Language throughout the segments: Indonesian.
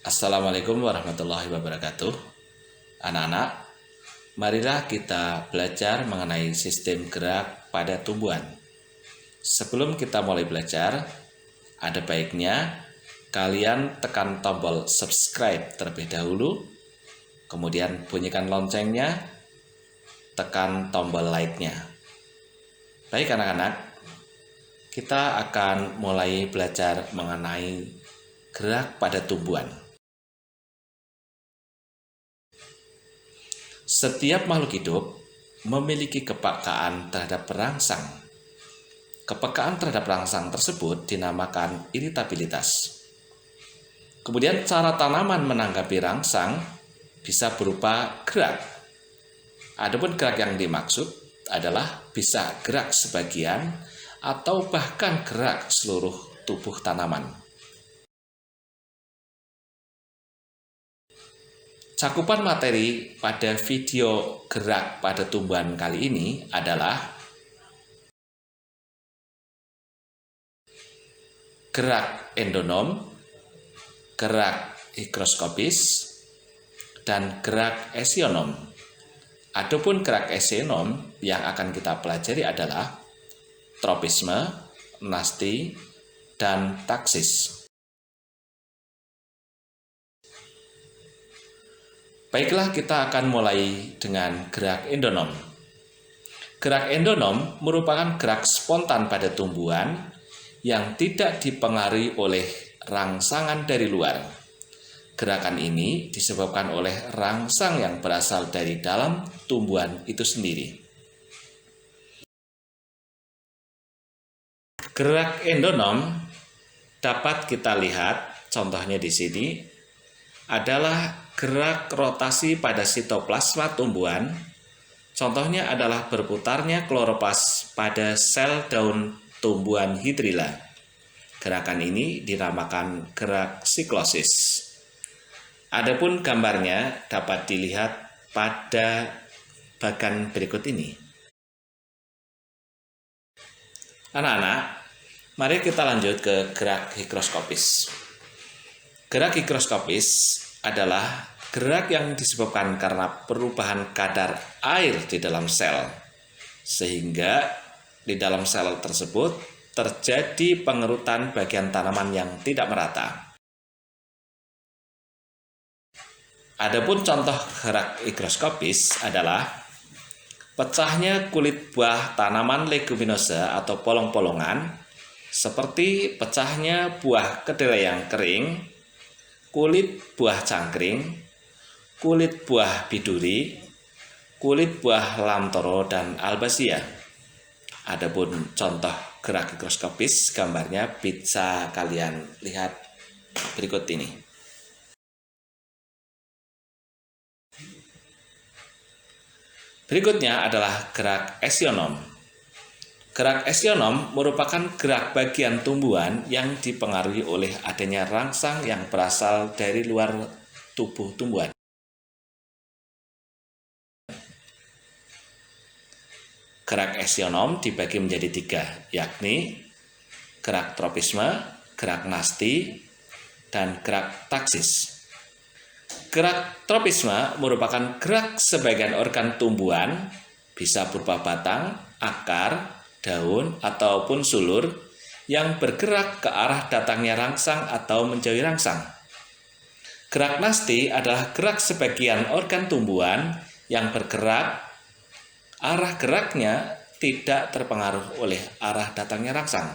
Assalamualaikum warahmatullahi wabarakatuh. Anak-anak, marilah kita belajar mengenai sistem gerak pada tumbuhan. Sebelum kita mulai belajar, ada baiknya kalian tekan tombol subscribe terlebih dahulu, kemudian bunyikan loncengnya, tekan tombol like-nya. Baik anak-anak, kita akan mulai belajar mengenai gerak pada tumbuhan. Setiap makhluk hidup memiliki kepekaan terhadap rangsang. Kepekaan terhadap rangsang tersebut dinamakan iritabilitas. Kemudian cara tanaman menanggapi rangsang bisa berupa gerak. Adapun gerak yang dimaksud adalah bisa gerak sebagian atau bahkan gerak seluruh tubuh tanaman. Cakupan materi pada video gerak pada tumbuhan kali ini adalah gerak endonom, gerak higroskopis, dan gerak esionom. Adapun gerak esionom yang akan kita pelajari adalah tropisme, nasti, dan taksis. Baiklah, kita akan mulai dengan gerak endonom. Gerak endonom merupakan gerak spontan pada tumbuhan yang tidak dipengaruhi oleh rangsangan dari luar. Gerakan ini disebabkan oleh rangsang yang berasal dari dalam tumbuhan itu sendiri. Gerak endonom dapat kita lihat, contohnya di sini adalah gerak rotasi pada sitoplasma tumbuhan. Contohnya adalah berputarnya kloroplas pada sel daun tumbuhan hidrilla. Gerakan ini dinamakan gerak siklosis. Adapun gambarnya dapat dilihat pada bagan berikut ini. Anak-anak, mari kita lanjut ke gerak higroskopis. Gerak higroskopis adalah gerak yang disebabkan karena perubahan kadar air di dalam sel, sehingga di dalam sel tersebut terjadi pengerutan bagian tanaman yang tidak merata. Adapun contoh gerak higroskopis adalah pecahnya kulit buah tanaman leguminosa atau polong-polongan, seperti pecahnya buah kedelai yang kering, kulit buah cangkring, kulit buah biduri, kulit buah lamtoro, dan albasia. Adapun contoh gerak higroskopis, gambarnya bisa kalian lihat berikut ini. Berikutnya adalah gerak esionom. Gerak esionom merupakan gerak bagian tumbuhan yang dipengaruhi oleh adanya rangsang yang berasal dari luar tubuh tumbuhan. Gerak esionom dibagi menjadi tiga, yakni gerak tropisme, gerak nasti, dan gerak taksis. Gerak tropisme merupakan gerak sebagian organ tumbuhan, bisa berupa batang, akar, daun, ataupun sulur yang bergerak ke arah datangnya rangsang atau menjauhi rangsang. Gerak nasti adalah gerak sebagian organ tumbuhan yang bergerak, arah geraknya tidak terpengaruh oleh arah datangnya rangsang.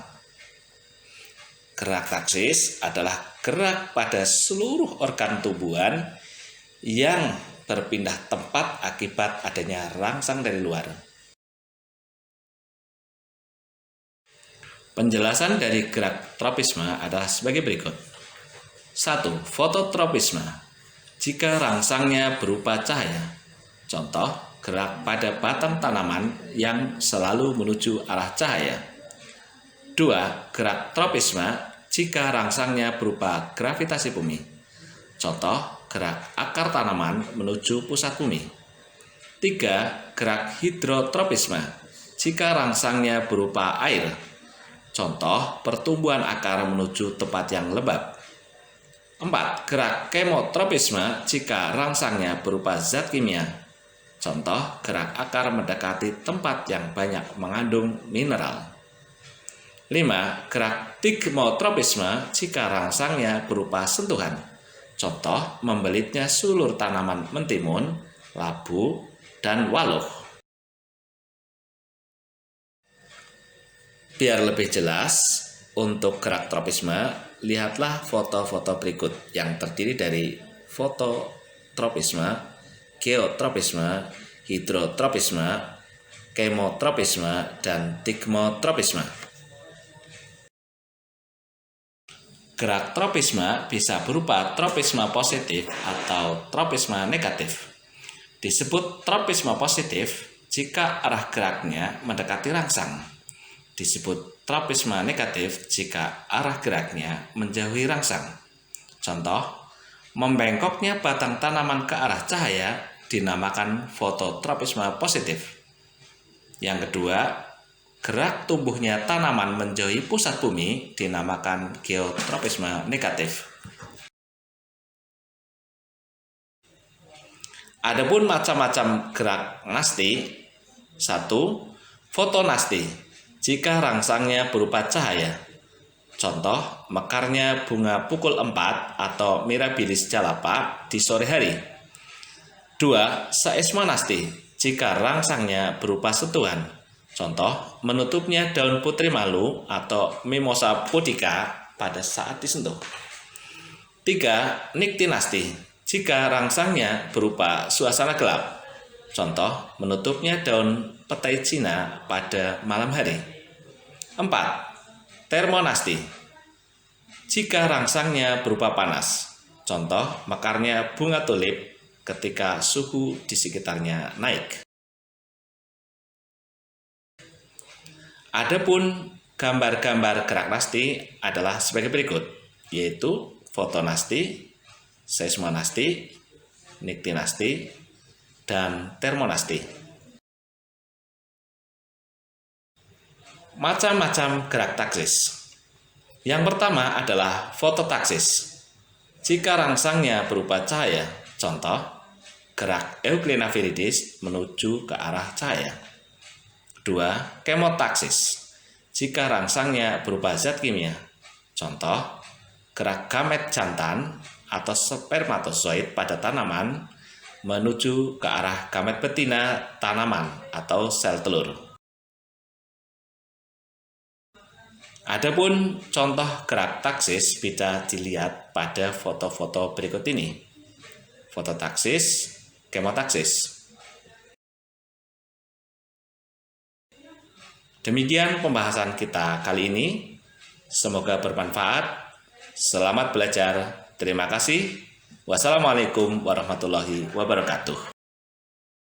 Gerak taksis adalah gerak pada seluruh organ tumbuhan yang berpindah tempat akibat adanya rangsang dari luar. Penjelasan dari gerak tropisme adalah sebagai berikut. 1. Fototropisme. Jika rangsangnya berupa cahaya. Contoh, gerak pada batang tanaman yang selalu menuju arah cahaya. 2. Gerak tropisme jika rangsangnya berupa gravitasi bumi. Contoh, gerak akar tanaman menuju pusat bumi. 3. Gerak hidrotropisme jika rangsangnya berupa air. Contoh, pertumbuhan akar menuju tempat yang lembab. 4. Gerak kemotropisme jika rangsangnya berupa zat kimia. Contoh, gerak akar mendekati tempat yang banyak mengandung mineral. 5. Gerak tigmotropisme jika rangsangnya berupa sentuhan. Contoh, membelitnya sulur tanaman mentimun, labu, dan waluh. Biar lebih jelas, untuk gerak tropisme, lihatlah foto-foto berikut yang terdiri dari fototropisme, geotropisme, hidrotropisme, kemotropisme, dan tigmotropisme. Gerak tropisme bisa berupa tropisme positif atau tropisme negatif. Disebut tropisme positif jika arah geraknya mendekati rangsang. Disebut tropisme negatif jika arah geraknya menjauhi rangsang. Contoh, membengkoknya batang tanaman ke arah cahaya dinamakan fototropisme positif. Yang kedua, gerak tumbuhnya tanaman menjauhi pusat bumi dinamakan geotropisme negatif. Adapun macam-macam gerak nasti. 1. Fotonasti. Jika rangsangnya berupa cahaya. Contoh, mekarnya bunga pukul 4 atau Mirabilis jalapa di sore hari. 2. Seismonasti. Jika rangsangnya berupa sentuhan. Contoh, menutupnya daun putri malu atau Mimosa pudica pada saat disentuh. 3. Niktinasti. Jika rangsangnya berupa suasana gelap. Contoh, menutupnya daun petai Cina pada malam hari. 4. Termonasti. Jika rangsangnya berupa panas. Contoh, mekarnya bunga tulip ketika suhu di sekitarnya naik. Adapun gambar-gambar gerak nasti adalah sebagai berikut, yaitu fotonasti, seismonasti, niktinasti, dan termonasti. Macam-macam gerak taksis. Yang pertama adalah fototaksis. Jika rangsangnya berupa cahaya, contoh, gerak Euglena viridis menuju ke arah cahaya. 2. Kemotaksis. Jika rangsangnya berupa zat kimia, contoh, gerak gamet jantan atau spermatozoid pada tanaman menuju ke arah gamet betina tanaman atau sel telur. Adapun contoh gerak taksis bisa dilihat pada foto-foto berikut ini. Fototaksis, kemotaksis. Demikian pembahasan kita kali ini. Semoga bermanfaat. Selamat belajar. Terima kasih. Wassalamualaikum warahmatullahi wabarakatuh.